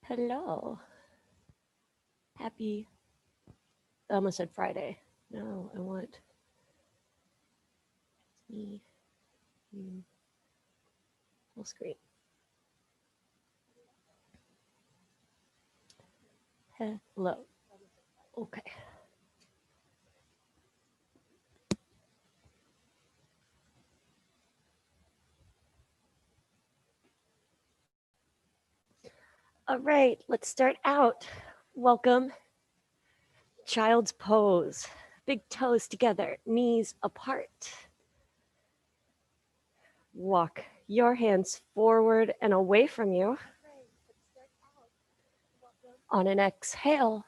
Hello. Happy, I almost said Friday. No, I want me, you, full screen. Hello. Okay. All right, let's start out. Welcome. Child's pose. Big toes together, knees apart. Walk your hands forward and away from you. On an exhale,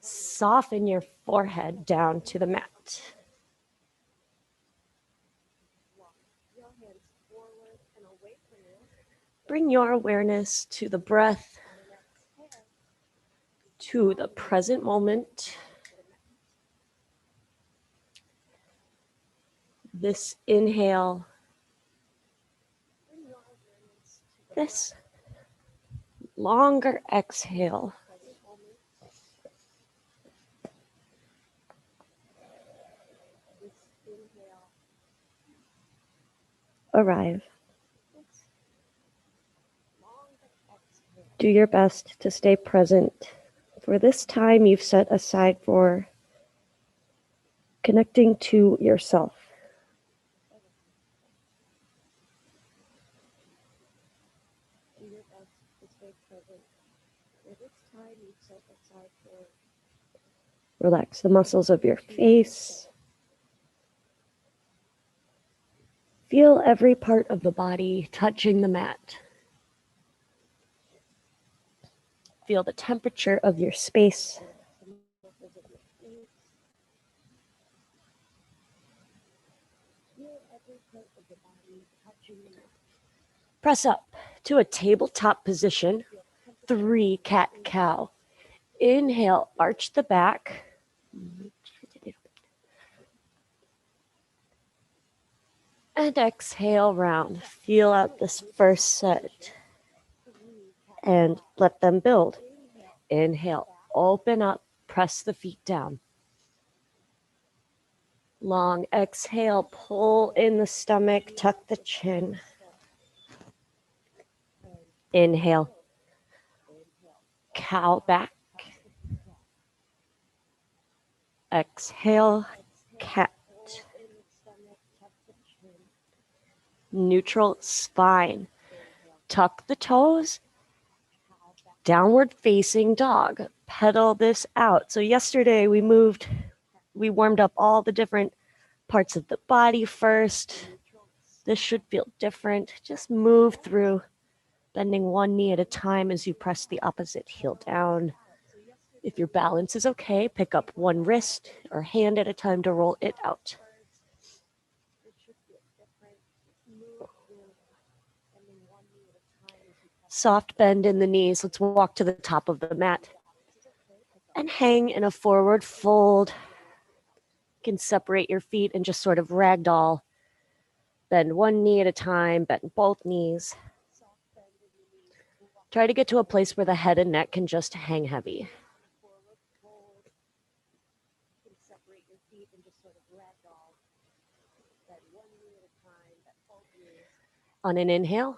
soften your forehead down to the mat. Bring your awareness to the breath, to the present moment. This inhale, this longer exhale. Arrive. Do your best to stay present for this time you've set aside for connecting to yourself. Do your best to stay present for this time you've set aside for. Relax the muscles of your face. Feel every part of the body touching the mat. Feel the temperature of your space. Press up to a tabletop position, 3 cat-cow. Inhale, arch the back. And exhale, round. Feel out this first set. And let them build. Inhale, open up, press the feet down. Long exhale, pull in the stomach, tuck the chin. Inhale, cow back. Exhale, cat. Neutral spine. Tuck the toes. Downward facing dog. Pedal this out. So yesterday we warmed up all the different parts of the body first. This should feel different. Just move through, bending one knee at a time as you press the opposite heel down. If your balance is okay, pick up one wrist or hand at a time to roll it out. Soft bend in the knees. Let's walk to the top of the mat and hang in a forward fold. You can separate your feet and just sort of ragdoll. Bend one knee at a time, bend both knees. Try to get to a place where the head and neck can just hang heavy. On an inhale,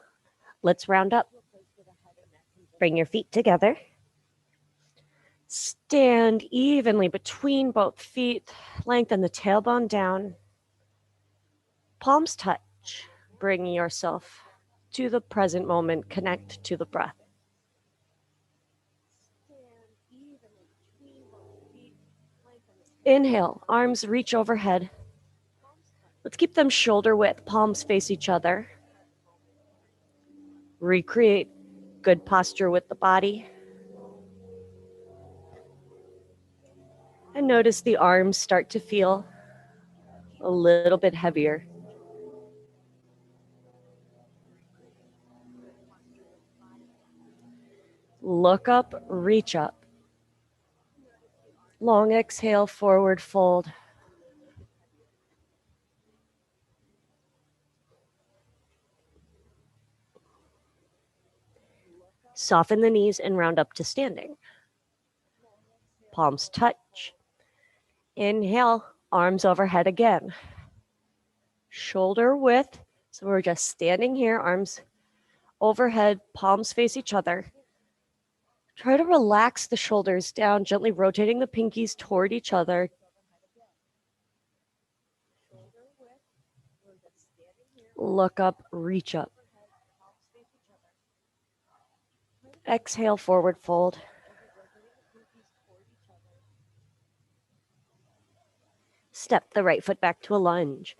let's round up. Bring your feet together. Stand evenly between both feet. Lengthen the tailbone down. Palms touch. Bring yourself to the present moment. Connect to the breath. Inhale, arms reach overhead. Let's keep them shoulder width, palms face each other. Recreate good posture with the body. And notice the arms start to feel a little bit heavier. Look up, reach up. Long exhale, forward fold. Soften the knees and round up to standing. Palms touch. Inhale, arms overhead again. Shoulder width. So we're just standing here, arms overhead, palms face each other. Try to relax the shoulders down, gently rotating the pinkies toward each other. Look up, reach up. Exhale, forward fold. Step the right foot back to a lunge.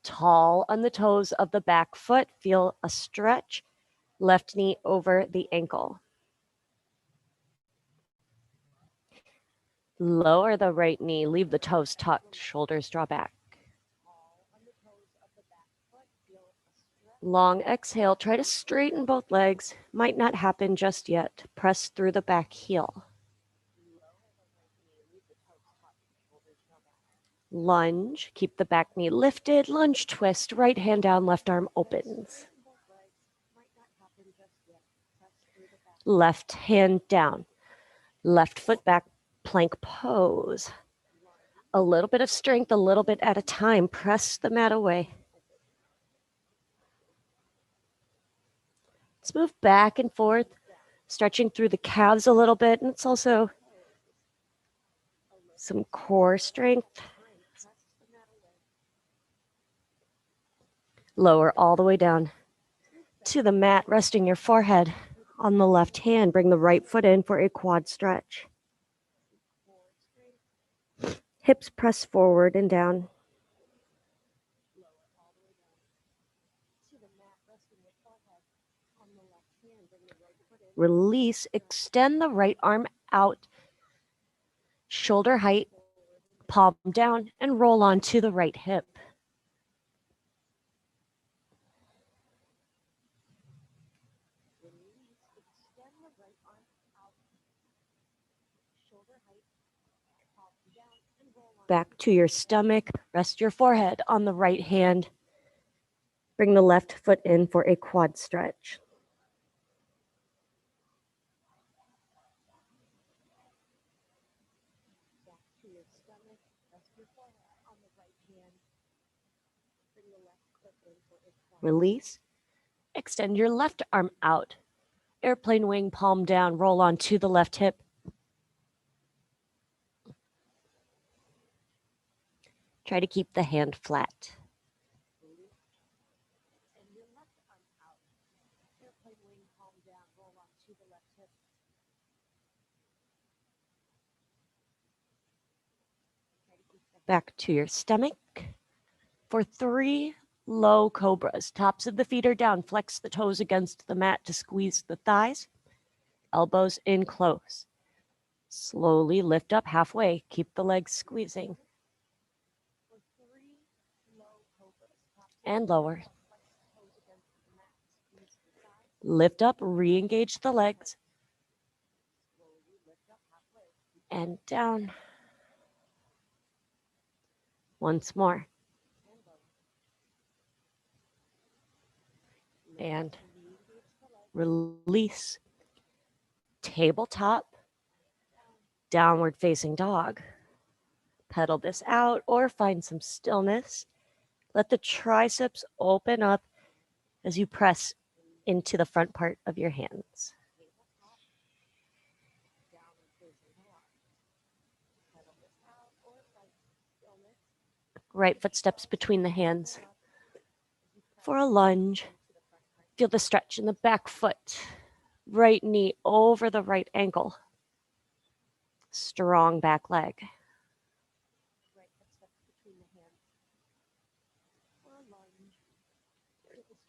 Tall on the toes of the back foot. Feel a stretch. Left knee over the ankle. Lower the right knee. Leave the toes tucked. Shoulders draw back. Long exhale. Try to straighten both legs. Might not happen just yet. Press through the back heel. Lunge. Keep the back knee lifted. Lunge twist. Right hand down. Left arm opens. Left hand down. Left foot back. Plank pose. A little bit of strength, a little bit at a time. Press the mat away. Let's move back and forth, stretching through the calves a little bit. And it's also some core strength. Lower all the way down to the mat, resting your forehead on the left hand. Bring the right foot in for a quad stretch. Hips press forward and down. Release, extend the right arm out, shoulder height, palm down, and roll onto the right hip. Back to your stomach. Rest your forehead on the right hand. Bring the left foot in for a quad stretch. Release. Extend your left arm out. Airplane wing, palm down, roll onto the left hip. Try to keep the hand flat. Back to your stomach for 3 low cobras. Tops of the feet are down. Flex the toes against the mat to squeeze the thighs. Elbows in close. Slowly lift up halfway. Keep the legs squeezing. And lower. Lift up, re-engage the legs. And down. Once more. And release. Tabletop. Downward facing dog. Pedal this out or find some stillness. Let the triceps open up as you press into the front part of your hands. Right foot steps between the hands for a lunge. Feel the stretch in the back foot. Right knee over the right ankle. Strong back leg.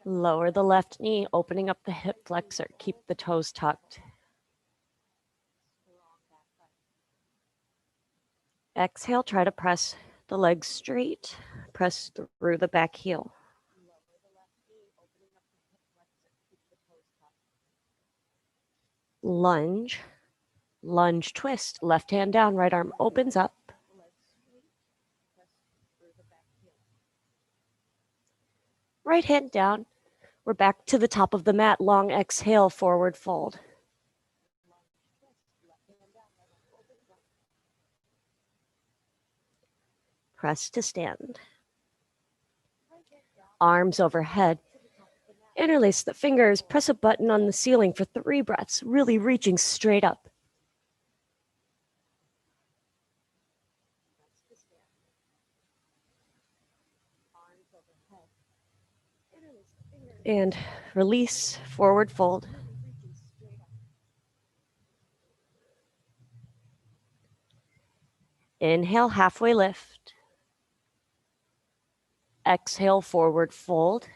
Lower the left knee, opening up the hip flexor. Keep the toes tucked. Exhale, try to press the legs straight. Press through the back heel. Lunge. Lunge twist. Left hand down, right arm opens up. Right hand down. We're back to the top of the mat. Long exhale, forward fold. Press to stand. Arms overhead. Interlace the fingers. Press a button on the ceiling for 3 breaths, really reaching straight up. And release, forward fold. Inhale, halfway lift. Exhale, forward fold.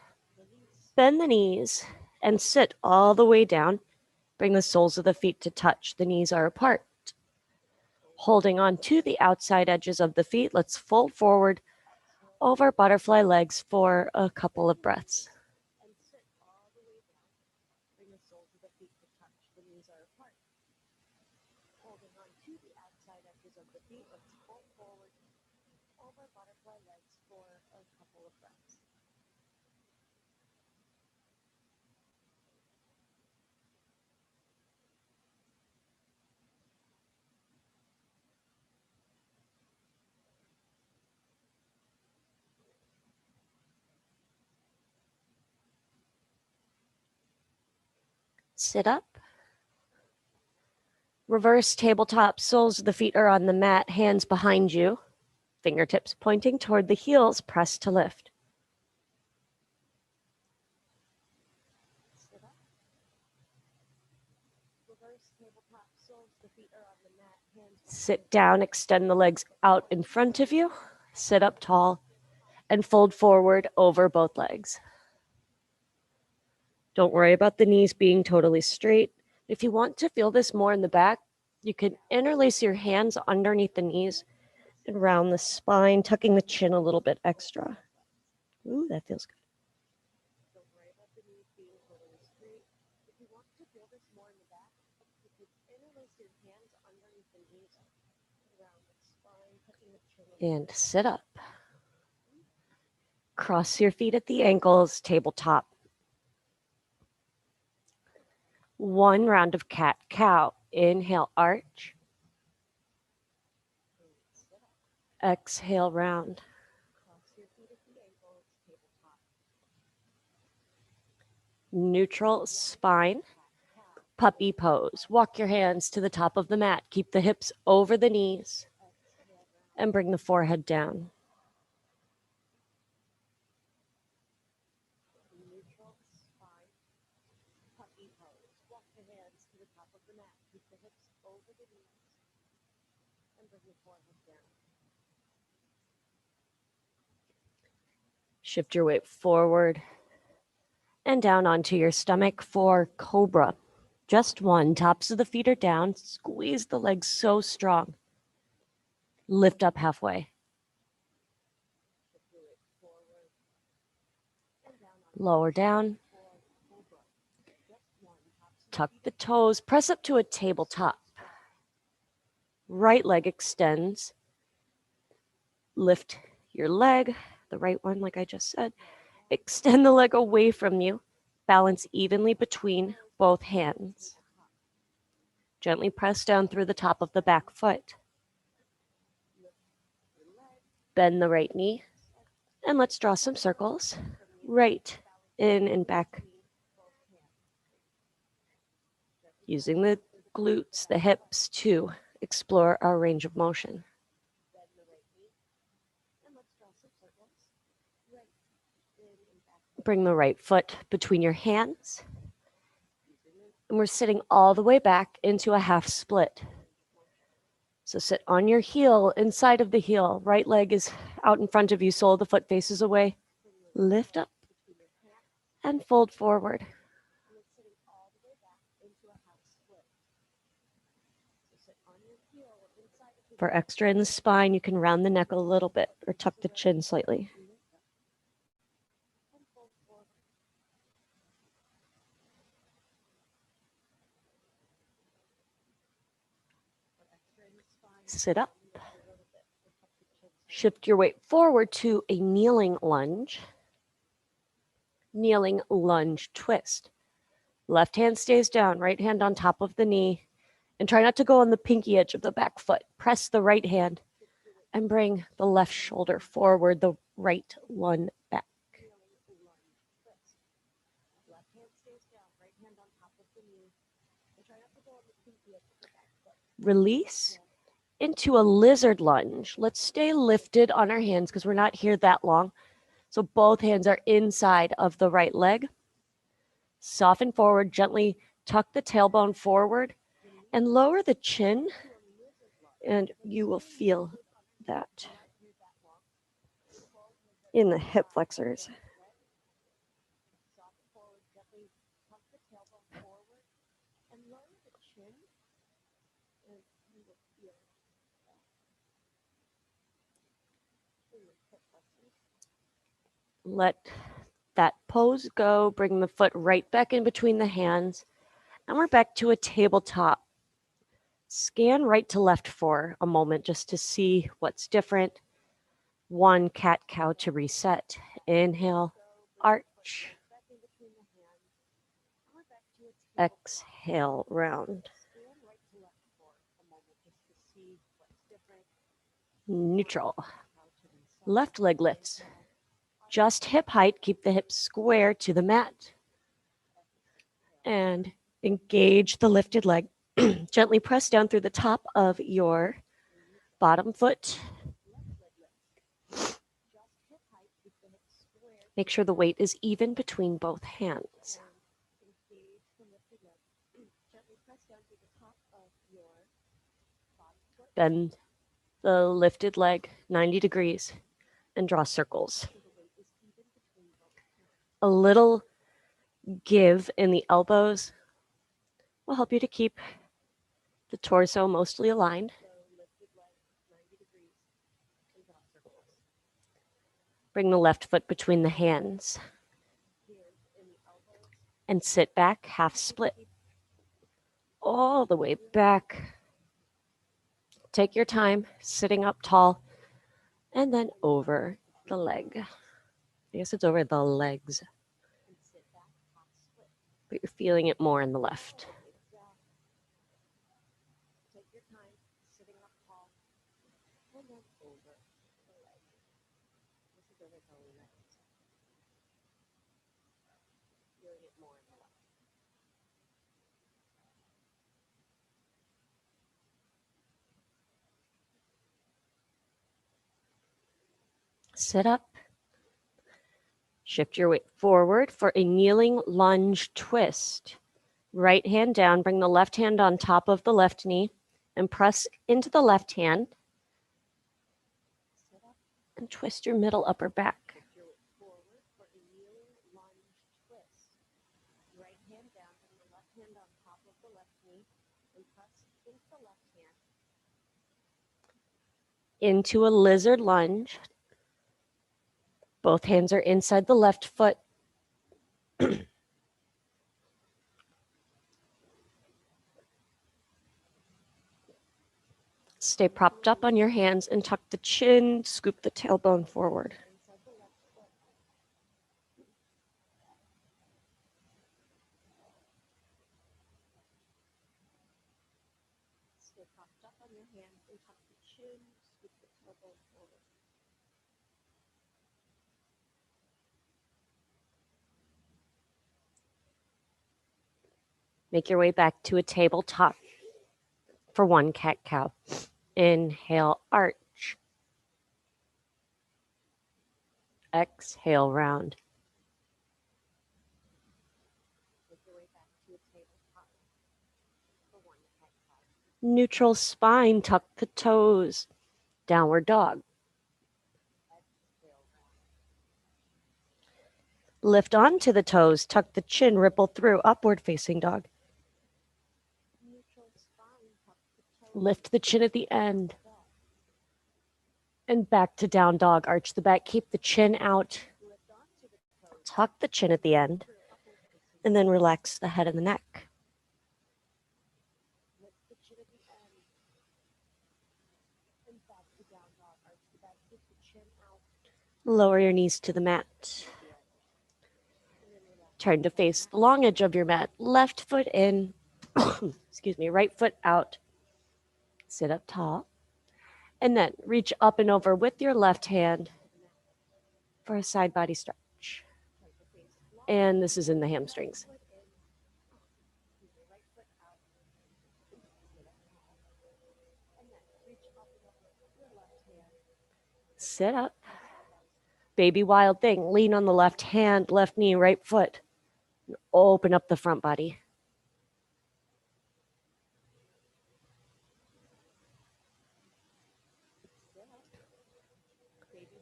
Bend the knees and sit all the way down. Bring the soles of the feet to touch. The knees are apart. Holding on to the outside edges of the feet, let's fold forward over butterfly legs for a couple of breaths. Sit up. Reverse tabletop. Soles of the feet are on the mat, hands behind you. Fingertips pointing toward the heels. Press to lift. Sit up. Reverse tabletop. Soles of the feet are on the mat, hands. Sit down. Extend the legs out in front of you. Sit up tall and fold forward over both legs. Don't worry about the knees being totally straight. If you want to feel this more in the back, you can interlace your hands underneath the knees and round the spine, tucking the chin a little bit extra. Ooh, that feels good. Don't worry about the knees being totally straight. If you want to feel this more in the back, you can interlace your hands underneath the knees, round the spine, tucking the chin. And sit up. Cross your feet at the ankles, tabletop. 1 round of cat-cow. Inhale, arch. Exhale, round. Neutral spine. Puppy pose. Walk your hands to the top of the mat. Keep the hips over the knees. And bring the forehead down. Neutral spine. Puppy pose. Walk the hands to the top of the mat. Keep the hips over the knees. And bring the forehead down. Shift your weight forward and down onto your stomach for cobra. Just 1. Tops of the feet are down. Squeeze the legs so strong. Lift up halfway. Lower down. Tuck the toes. Press up to a tabletop. Right leg extends. Lift your leg, the right one, like I just said. Extend the leg away from you. Balance evenly between both hands. Gently press down through the top of the back foot. Bend the right knee. And let's draw some circles. Right, in and back. Using the glutes, the hips to explore our range of motion. Bring the right foot between your hands. And we're sitting all the way back into a half split. So sit on your heel, inside of the heel. Right leg is out in front of you, sole of the foot faces away. Lift up and fold forward. For extra in the spine, you can round the neck a little bit or tuck the chin slightly. Sit up. Shift your weight forward to a kneeling lunge. Kneeling lunge twist. Left hand stays down, right hand on top of the knee, and try not to go on the pinky edge of the back foot. Press the right hand and bring the left shoulder forward, the right one back. Release into a lizard lunge. Let's stay lifted on our hands because we're not here that long. So both hands are inside of the right leg. Soften forward, gently tuck the tailbone forward and lower the chin, and you will feel that in the hip flexors. Let that pose go. Bring the foot right back in between the hands. And we're back to a tabletop. Scan right to left for a moment just to see what's different. One cat-cow to reset. Inhale, arch. Exhale, round. Neutral. Left leg lifts. Just hip height. Keep the hips square to the mat. And engage the lifted leg. Gently press down through the top of your bottom foot. Make sure the weight is even between both hands. Bend the lifted leg 90 degrees and draw circles. A little give in the elbows will help you to keep the torso mostly aligned. Bring the left foot between the hands and sit back, half split, all the way back. Take your time, sitting up tall, and then over the leg. I guess it's over the legs, but you're feeling it more in the left. Sit up. Shift your weight forward for a kneeling lunge twist. Right hand down, bring the left hand on top of the left knee and press into the left hand and twist your middle upper back. Into a lizard lunge. Both hands are inside the left foot. Stay propped up on your hands and tuck the chin, scoop the tailbone forward. Stay propped up on your hands and tuck the chin, scoop the tailbone forward. Make your way back to a tabletop for one cat-cow. Inhale, arch. Exhale, round. Neutral spine, tuck the toes. Downward dog. Lift onto the toes, tuck the chin, ripple through, upward facing dog. Lift the chin at the end. And back to down dog. Arch the back, keep the chin out. Tuck the chin at the end. And then relax the head and the neck. Lower your knees to the mat. Turn to face the long edge of your mat. Left foot in, excuse me, right foot out. Sit up tall. And then reach up and over with your left hand for a side body stretch. And this is in the hamstrings. Sit up. Baby wild thing. Lean on the left hand, left knee, right foot. Open up the front body.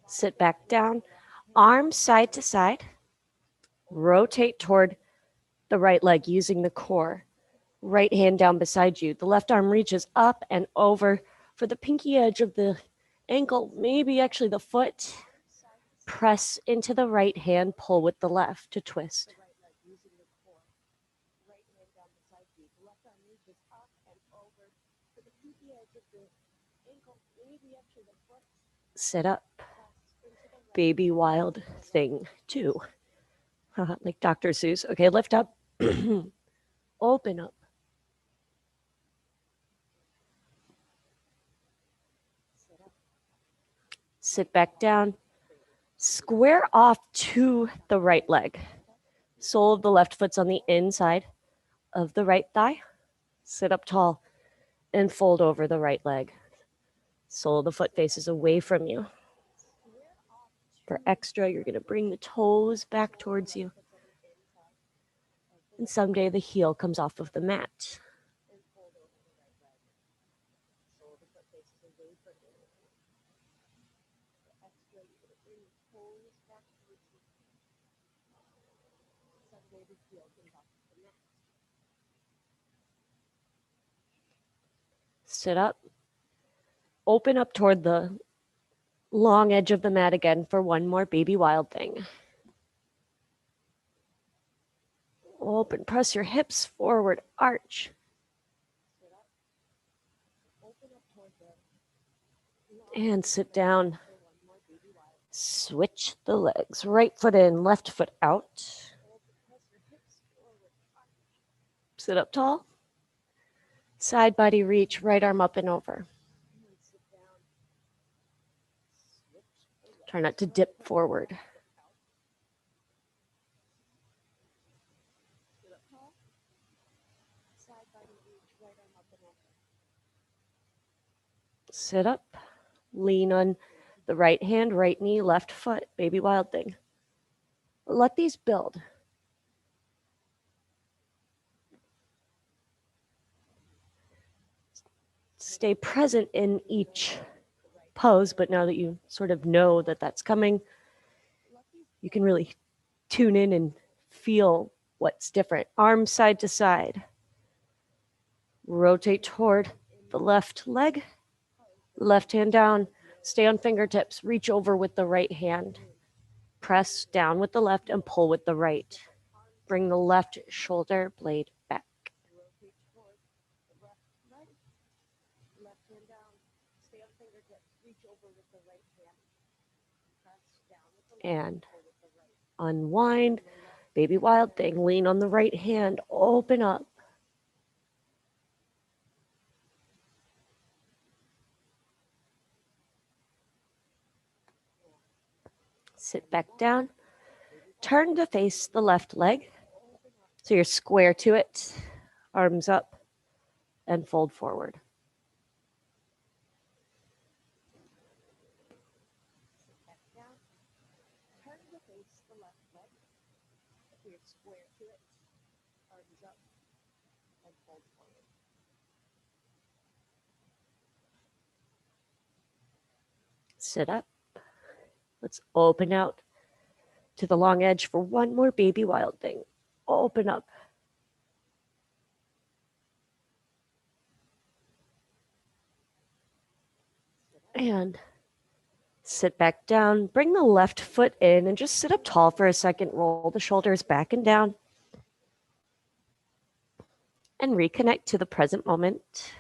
Sit back down. Arms side to side. Rotate toward the right leg using the core. Right hand down beside you. The left arm reaches up and over for the pinky edge of the ankle, maybe actually the foot. Press into the right hand, pull with the left to twist. Sit up. Baby wild thing 2. Like Dr. Seuss. Okay, lift up. Open up. Sit back down. Square off to the right leg. Sole of the left foot's on the inside of the right thigh. Sit up tall and fold over the right leg. Sole of the foot faces away from you. For extra, you're going to bring the toes back towards you. And someday the heel comes off of the mat. Sit up. Open up toward the long edge of the mat again for one more baby wild thing. Open, press your hips forward, arch. And sit down. Switch the legs. Right foot in, left foot out. Sit up tall. Side body reach, right arm up and over. Try not to dip forward. Sit up. Lean on the right hand, right knee, left foot. Baby wild thing. Let these build. Stay present in each pose, but now that you sort of know that that's coming, you can really tune in and feel what's different. Arms side to side. Rotate toward the left leg. Left hand down. Stay on fingertips. Reach over with the right hand. Press down with the left and pull with the right. Bring the left shoulder blade back. And unwind. Baby wild thing. Lean on the right hand. Open up. Sit back down. Turn to face the left leg. So you're square to it. Arms up and fold forward. Sit up. Let's open out to the long edge for one more baby wild thing. Open up. And sit back down. Bring the left foot in and just sit up tall for a second. Roll the shoulders back and down. And reconnect to the present moment.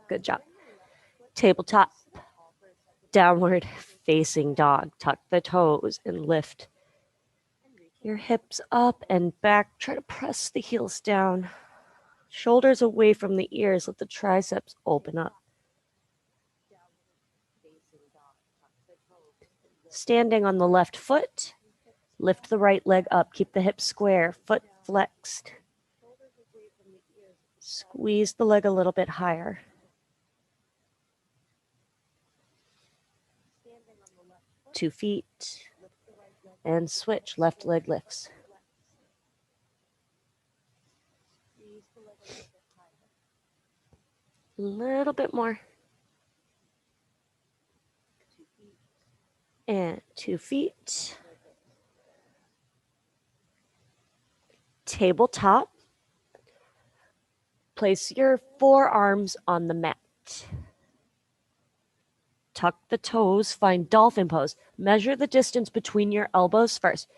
Good job. Tabletop, downward facing dog. Tuck the toes and lift your hips up and back. Try to press the heels down. Shoulders away from the ears. Let the triceps open up. Standing on the left foot, lift the right leg up. Keep the hips square, foot flexed. Squeeze the leg a little bit higher. Two feet. And switch. Left leg lifts. A little bit more. And 2 feet. Tabletop. Place your forearms on the mat. Tuck the toes, find dolphin pose. Measure the distance between your elbows first.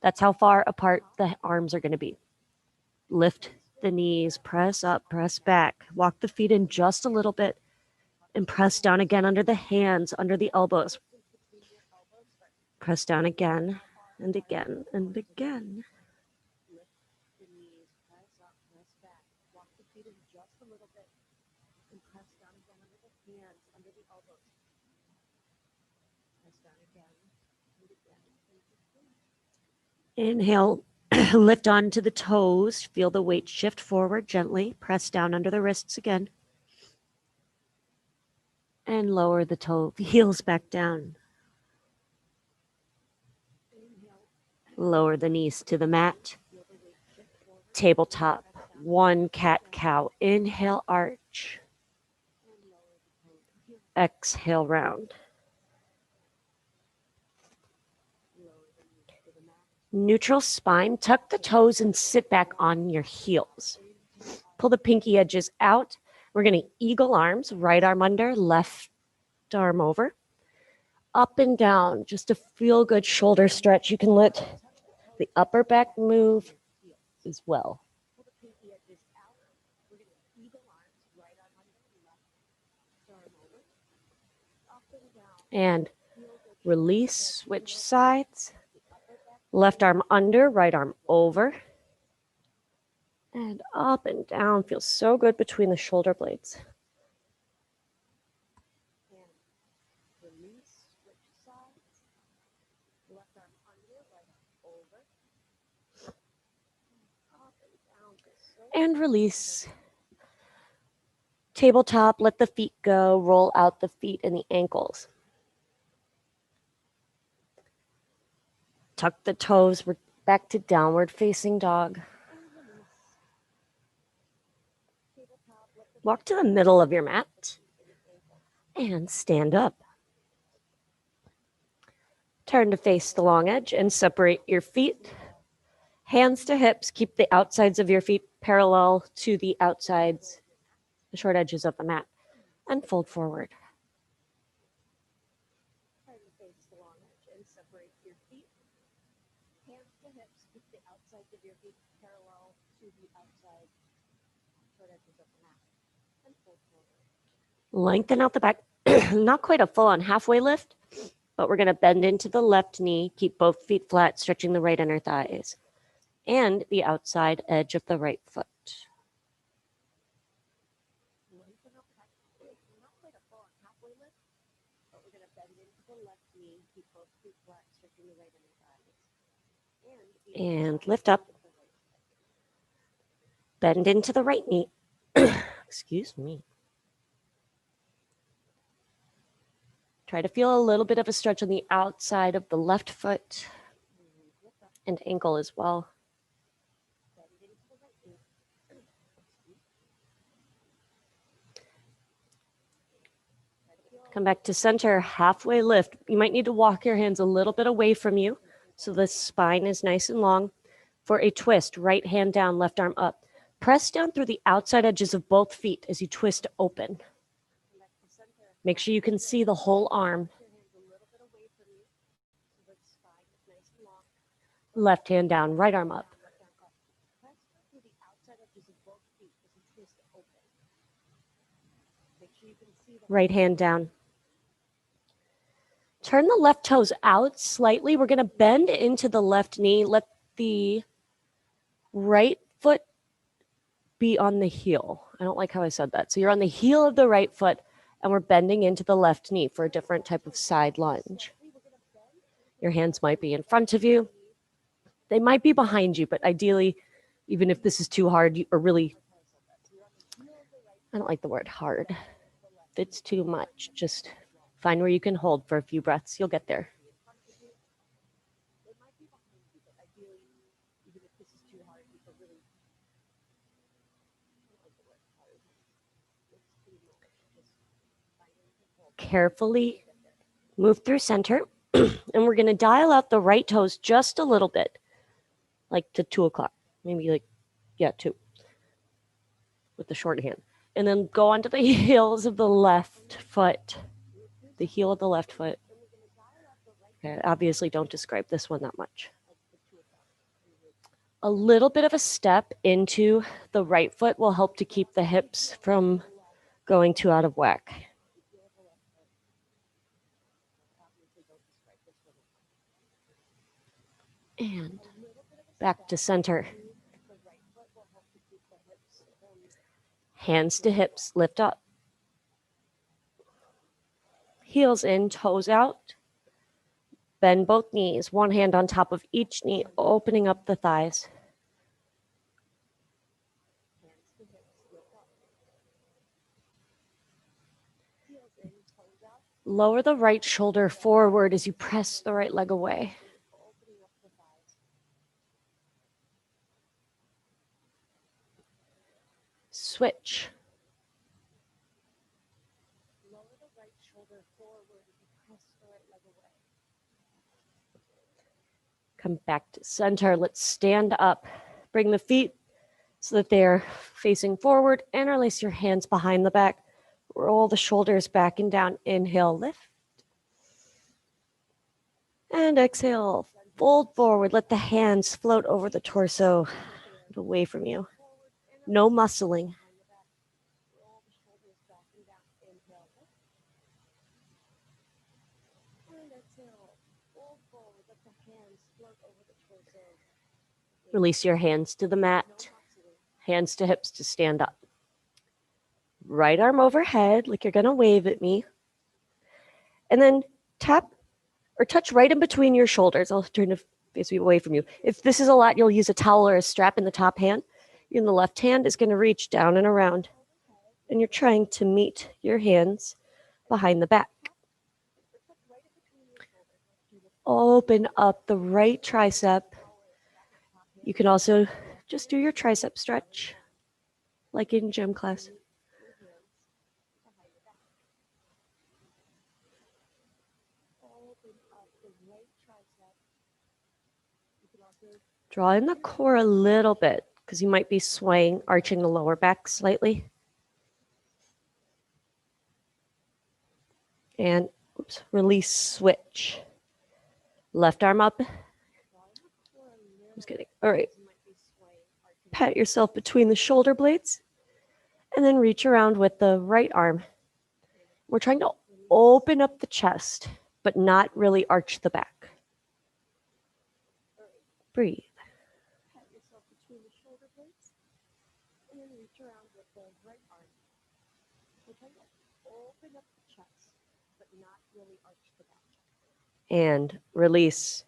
That's how far apart the arms are going to be. Lift the knees, press up, press back. Walk the feet in just a little bit and press down again under the hands, under the elbows. Press down again and again and again. Inhale, lift onto the toes. Feel the weight shift forward gently. Press down under the wrists again. And lower the heels back down. Lower the knees to the mat. Tabletop. One cat-cow. Inhale, arch. Exhale, round. Neutral spine. Tuck the toes and sit back on your heels. Pull the pinky edges out. We're going to eagle arms. Right arm under, left arm over. Up and down. Just a feel-good shoulder stretch. You can let the upper back move as well. And release, switch sides. Left arm under, right arm over. And up and down. Feels so good between the shoulder blades. And release. Tabletop, let the feet go. Roll out the feet and the ankles. Tuck the toes. We're back to downward facing dog. Walk to the middle of your mat and stand up. Turn to face the long edge and separate your feet. Hands to hips. Keep the outsides of your feet parallel to the outsides, the short edges of the mat, and fold forward. Lengthen out the back. Not quite a full-on halfway lift, but we're going to bend into the left knee. Keep both feet flat, stretching the right inner thighs and the outside edge of the right foot. And lift up. Bend into the right knee. Excuse me. Try to feel a little bit of a stretch on the outside of the left foot and ankle as well. Come back to center, halfway lift. You might need to walk your hands a little bit away from you so the spine is nice and long. For a twist, right hand down, left arm up. Press down through the outside edges of both feet as you twist open. Make sure you can see the whole arm. Left hand down, right arm up. Right hand down. Turn the left toes out slightly. We're going to bend into the left knee. Let the right foot be on the heel. I don't like how I said that. So you're on the heel of the right foot, and we're bending into the left knee for a different type of side lunge. Your hands might be in front of you. They might be behind you, but ideally, even if this is too hard, or really, I don't like the word hard. If it's too much, just find where you can hold for a few breaths. You'll get there. Carefully move through center, and we're going to dial out the right toes just a little bit, like to 2 o'clock, maybe like, 2, with the short hand. And then go onto the heels of the left foot, the heel of the left foot. Okay, obviously don't describe this one that much. A little bit of a step into the right foot will help to keep the hips from going too out of whack. And back to center. Hands to hips, lift up. Heels in, toes out. Bend both knees, one hand on top of each knee, opening up the thighs. Lower the right shoulder forward as you press the right leg away. Switch. Lower the right shoulder forward as you press the right leg away. Come back to center. Let's stand up. Bring the feet so that they're facing forward. Interlace your hands behind the back. Roll the shoulders back and down. Inhale, lift. And exhale, fold forward. Let the hands float over the torso, away from you. No muscling. Release your hands to the mat. Hands to hips to stand up. Right arm overhead, like you're going to wave at me. And then tap or touch right in between your shoulders. I'll turn to face me away from you. If this is a lot, you'll use a towel or a strap in the top hand. In the left hand is going to reach down and around. And you're trying to meet your hands behind the back. Open up the right tricep. You can also just do your tricep stretch, like in gym class. Draw in the core a little bit, because you might be swaying, arching the lower back slightly. And oops, release, switch. Left arm up. Just kidding. All right. Pat yourself between the shoulder blades. And then reach around with the right arm. We're trying to open up the chest, but not really arch the back. Breathe. Pat yourself between the shoulder blades. And then reach around with the right arm. We're trying to open up the chest, but not really arch the back. And release.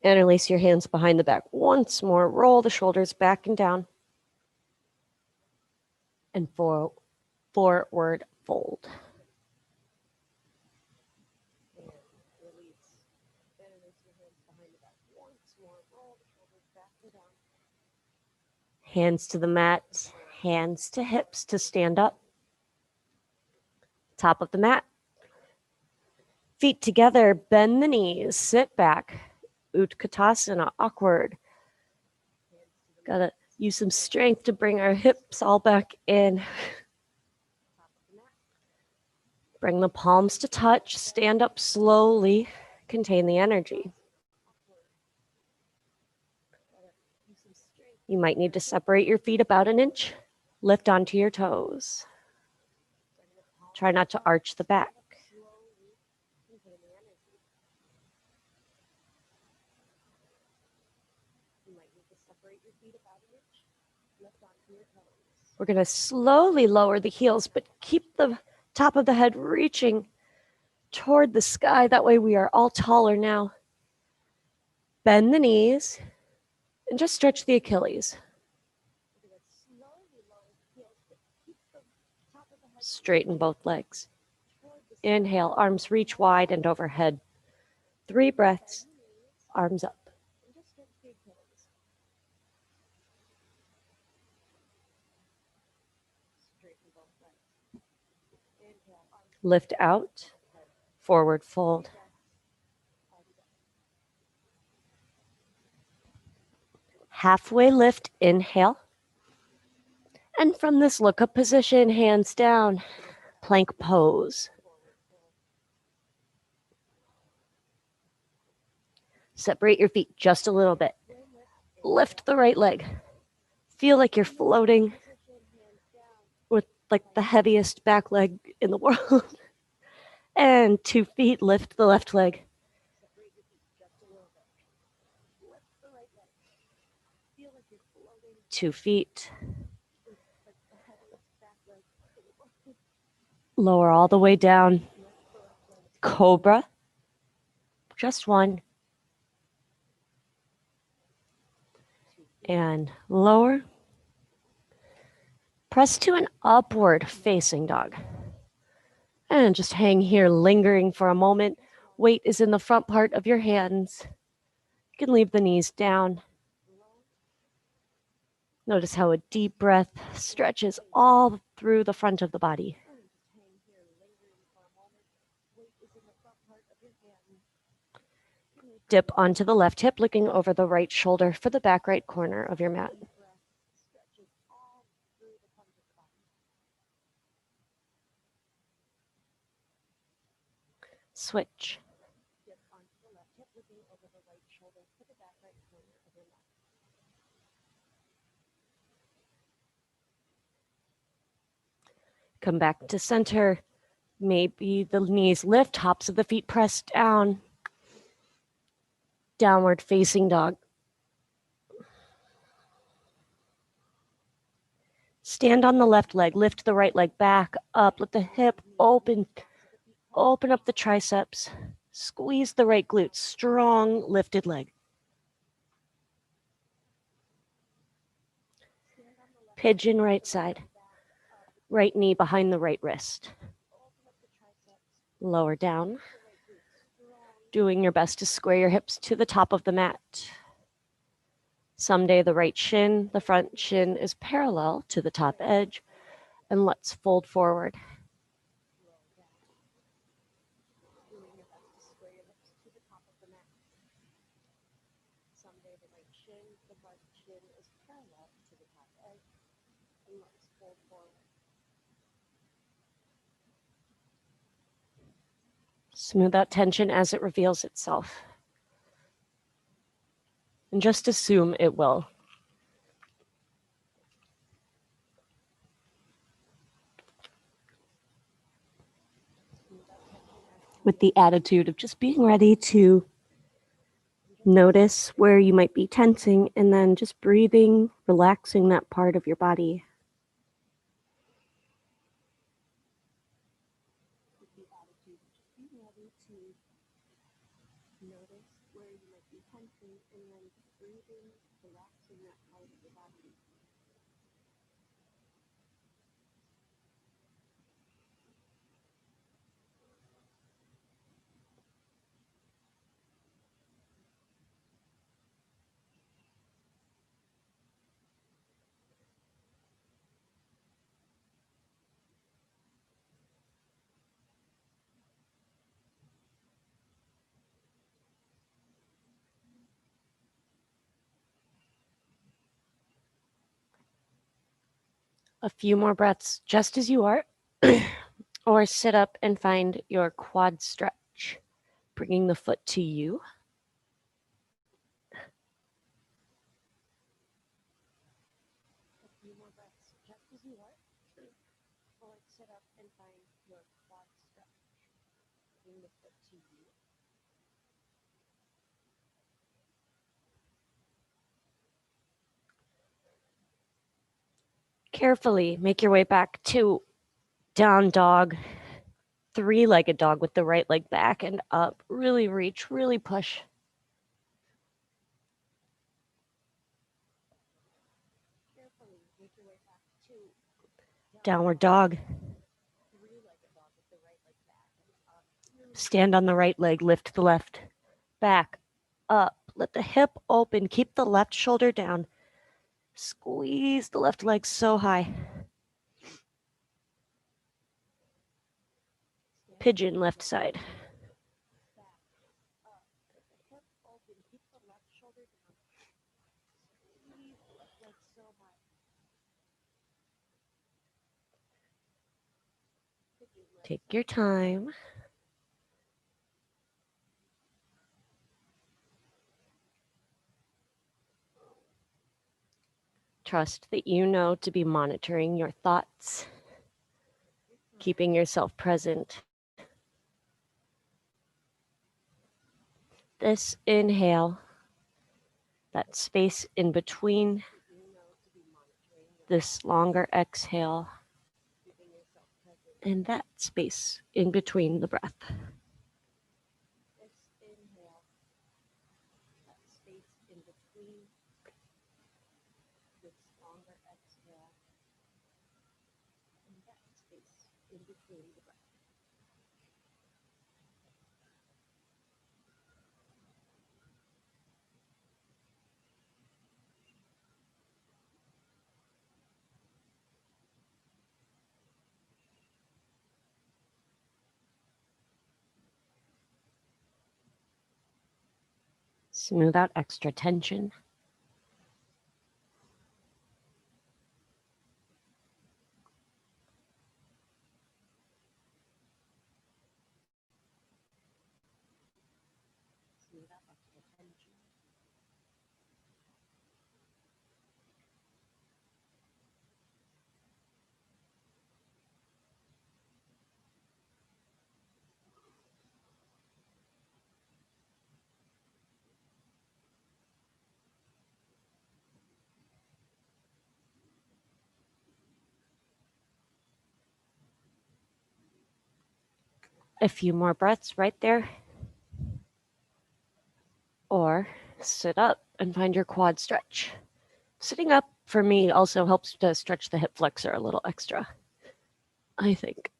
Interlace your hands behind the back. Once more, roll the shoulders back and down. And forward fold. And release. Interlace your hands behind the back. Once more, roll the shoulders back and down. Hands to the mat, hands to hips to stand up. Top of the mat. Feet together, bend the knees, sit back. Utkatasana, awkward. Gotta use some strength to bring our hips all back in. Bring the palms to touch, stand up slowly, contain the energy. You might need to separate your feet about an inch. Lift onto your toes. Try not to arch the back. We're going to slowly lower the heels, but keep the top of the head reaching toward the sky. That way we are all taller now. Bend the knees and just stretch the Achilles. Straighten both legs. Inhale, arms reach wide and overhead. 3 breaths, arms up. Lift out, forward fold. Halfway lift, inhale. And from this look-up position, hands down, plank pose. Separate your feet just a little bit. Lift the right leg. Feel like you're floating with like the heaviest back leg in the world. And 2 feet, lift the left leg. 2 feet. Lower all the way down. Cobra. Just 1. And lower. Press to an upward facing dog. And just hang here, lingering for a moment. Weight is in the front part of your hands. You can leave the knees down. Notice how a deep breath stretches all through the front of the body. Dip onto the left hip, looking over the right shoulder for the back right corner of your mat. Switch. Come back to center. Maybe the knees lift, tops of the feet press down. Downward facing dog. Stand on the left leg, lift the right leg back up, let the hip open up the triceps, squeeze the right glute, strong lifted leg. Pigeon right side, right knee behind the right wrist. Lower down, doing your best to square your hips to the top of the mat. Someday the right shin, the front shin is parallel to the top edge, and let's fold forward. Smooth out tension as it reveals itself. And just assume it will. With the attitude of just being ready to notice where you might be tensing and then just breathing, relaxing that part of your body. A few more breaths just as you are, or sit up and find your quad stretch, bringing the foot to you. Carefully make your way back to down dog, three-legged dog with the right leg back and up. Really reach, really push. Downward dog. Stand on the right leg, lift the left. Back, up. Let the hip open. Keep the left shoulder down. Squeeze the left leg so high. Pigeon left side. Take your time. Trust that you know to be monitoring your thoughts, keeping yourself present. This inhale, that space in between, this longer exhale, and that space in between the breath. Smooth out extra tension. A few more breaths right there. Or sit up and find your quad stretch. Sitting up for me also helps to stretch the hip flexor a little extra, I think.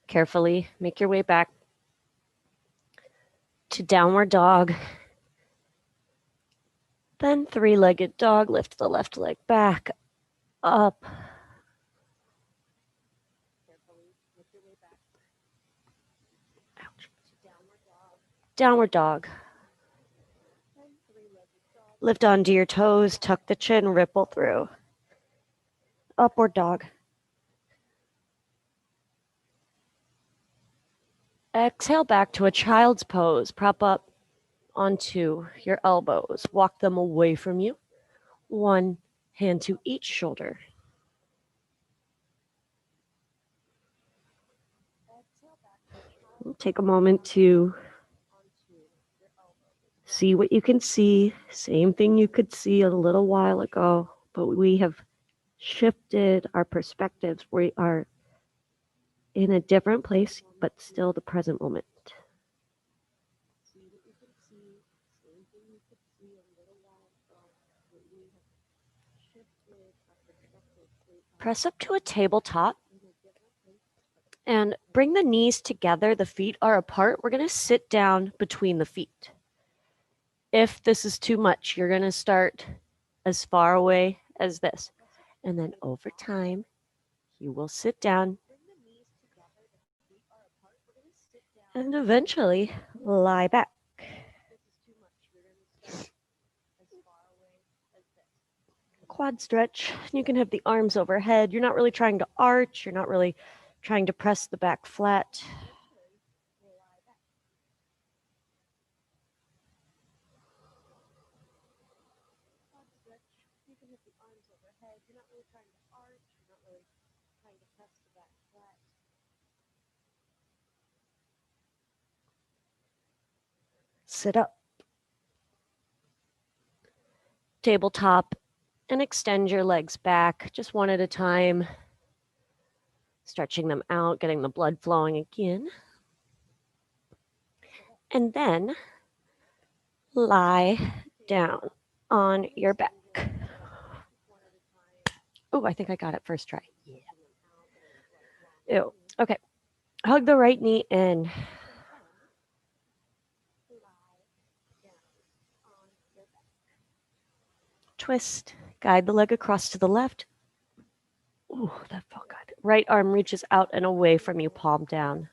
Carefully make your way back to downward dog. Then three-legged dog, lift the left leg back, up. Downward dog. Lift onto your toes, tuck the chin, ripple through. Upward dog. Exhale back to a child's pose. Prop up onto your elbows. Walk them away from you. One hand to each shoulder. Take a moment to see what you can see. Same thing you could see a little while ago, but we have shifted our perspectives. We are in a different place, but still the present moment. Press up to a tabletop and bring the knees together. The feet are apart. We're going to sit down between the feet. If this is too much, you're going to start as far away as this. And then over time, you will sit down and eventually lie back. Quad stretch. You can have the arms overhead. You're not really trying to arch. You're not really trying to press the back flat. Sit up. Tabletop and extend your legs back just one at a time. Stretching them out, getting the blood flowing again. And then lie down on your back. Oh, I think I got it first try. Yeah. Ew. Okay. Hug the right knee in. Twist. Guide the leg across to the left. Ooh, that felt good. Right arm reaches out and away from you, palm down.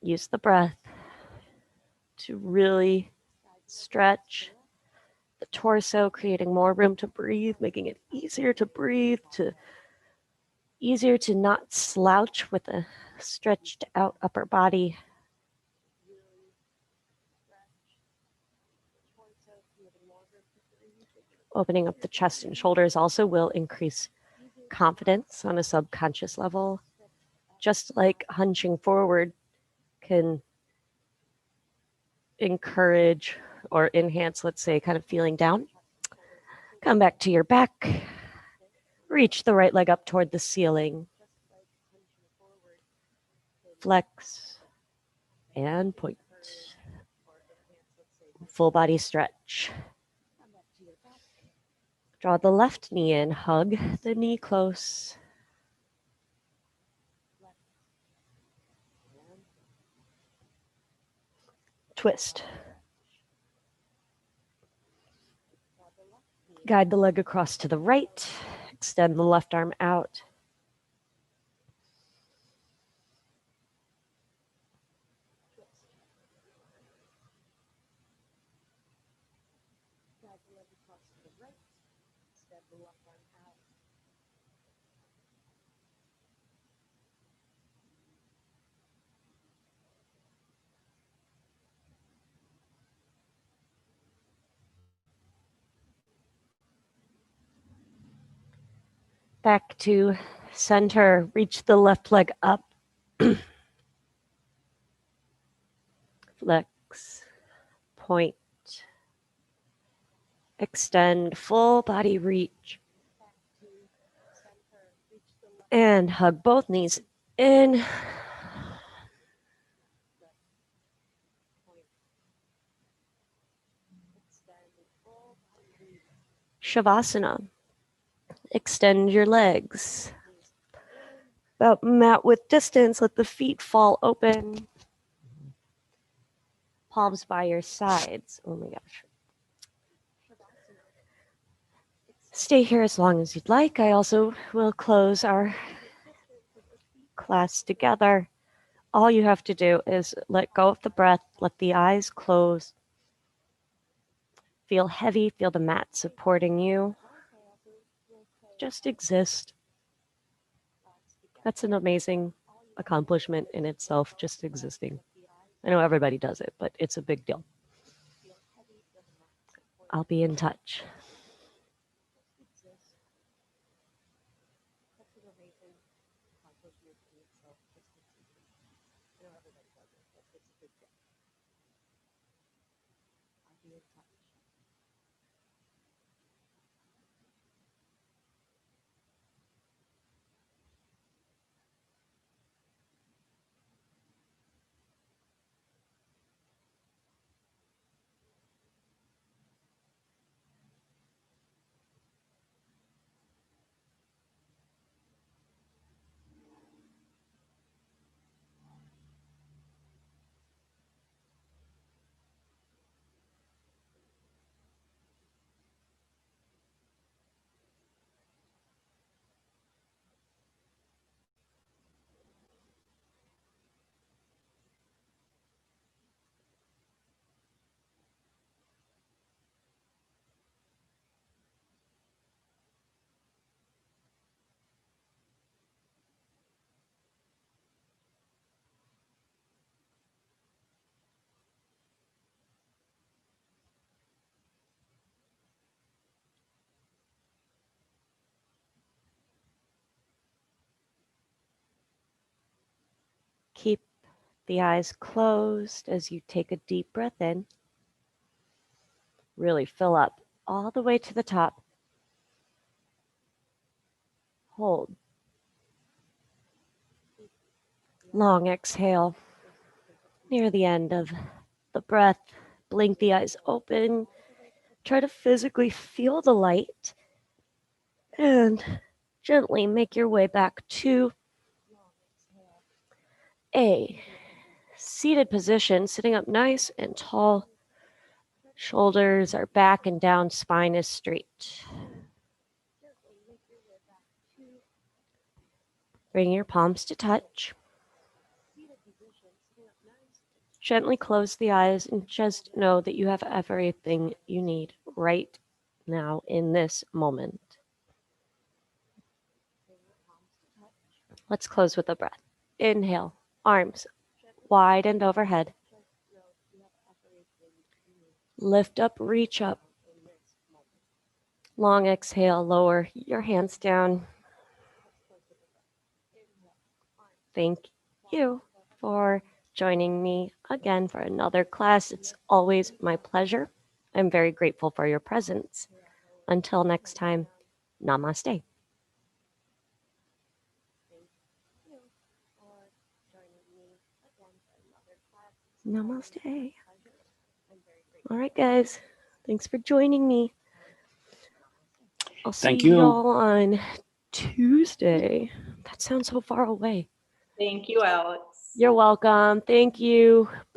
Use the breath to really stretch the torso, creating more room to breathe, making it easier to breathe, easier to not slouch with a stretched out upper body. Opening up the chest and shoulders also will increase confidence on a subconscious level. Just like hunching forward can encourage or enhance, let's say, kind of feeling down. Come back to your back. Reach the right leg up toward the ceiling. Flex and point. Full body stretch. Draw the left knee in, hug the knee close. Twist. Guide the leg across to the right. Extend the left arm out. Back to center. Reach the left leg up. Flex. Point. Extend. Full body reach. And hug both knees in. Shavasana. Extend your legs. About mat width distance. Let the feet fall open. Palms by your sides. Oh my gosh. Stay here as long as you'd like. I also will close our class together. All you have to do is let go of the breath, let the eyes close. Feel heavy, feel the mat supporting you. Just exist. That's an amazing accomplishment in itself, just existing. I know everybody does it, but it's a big deal. I'll be in touch. the eyes closed as you take a deep breath in. Really fill up all the way to the top. Hold. Long exhale. Near the end of the breath, blink the eyes open. Try to physically feel the light and gently make your way back to a seated position, sitting up nice and tall. Shoulders are back and down, spine is straight. Bring your palms to touch. Gently close the eyes and just know that you have everything you need right now in this moment. Let's close with a breath. Inhale, arms wide and overhead. Lift up, reach up. Long exhale, lower your hands down. Thank you for joining me again for another class. It's always my pleasure. I'm very grateful for your presence. Until next time, namaste. Namaste. All right, guys. Thanks for joining me. I'll see y'all on Tuesday. That sounds so far away. Thank you, Alex. You're welcome. Thank you.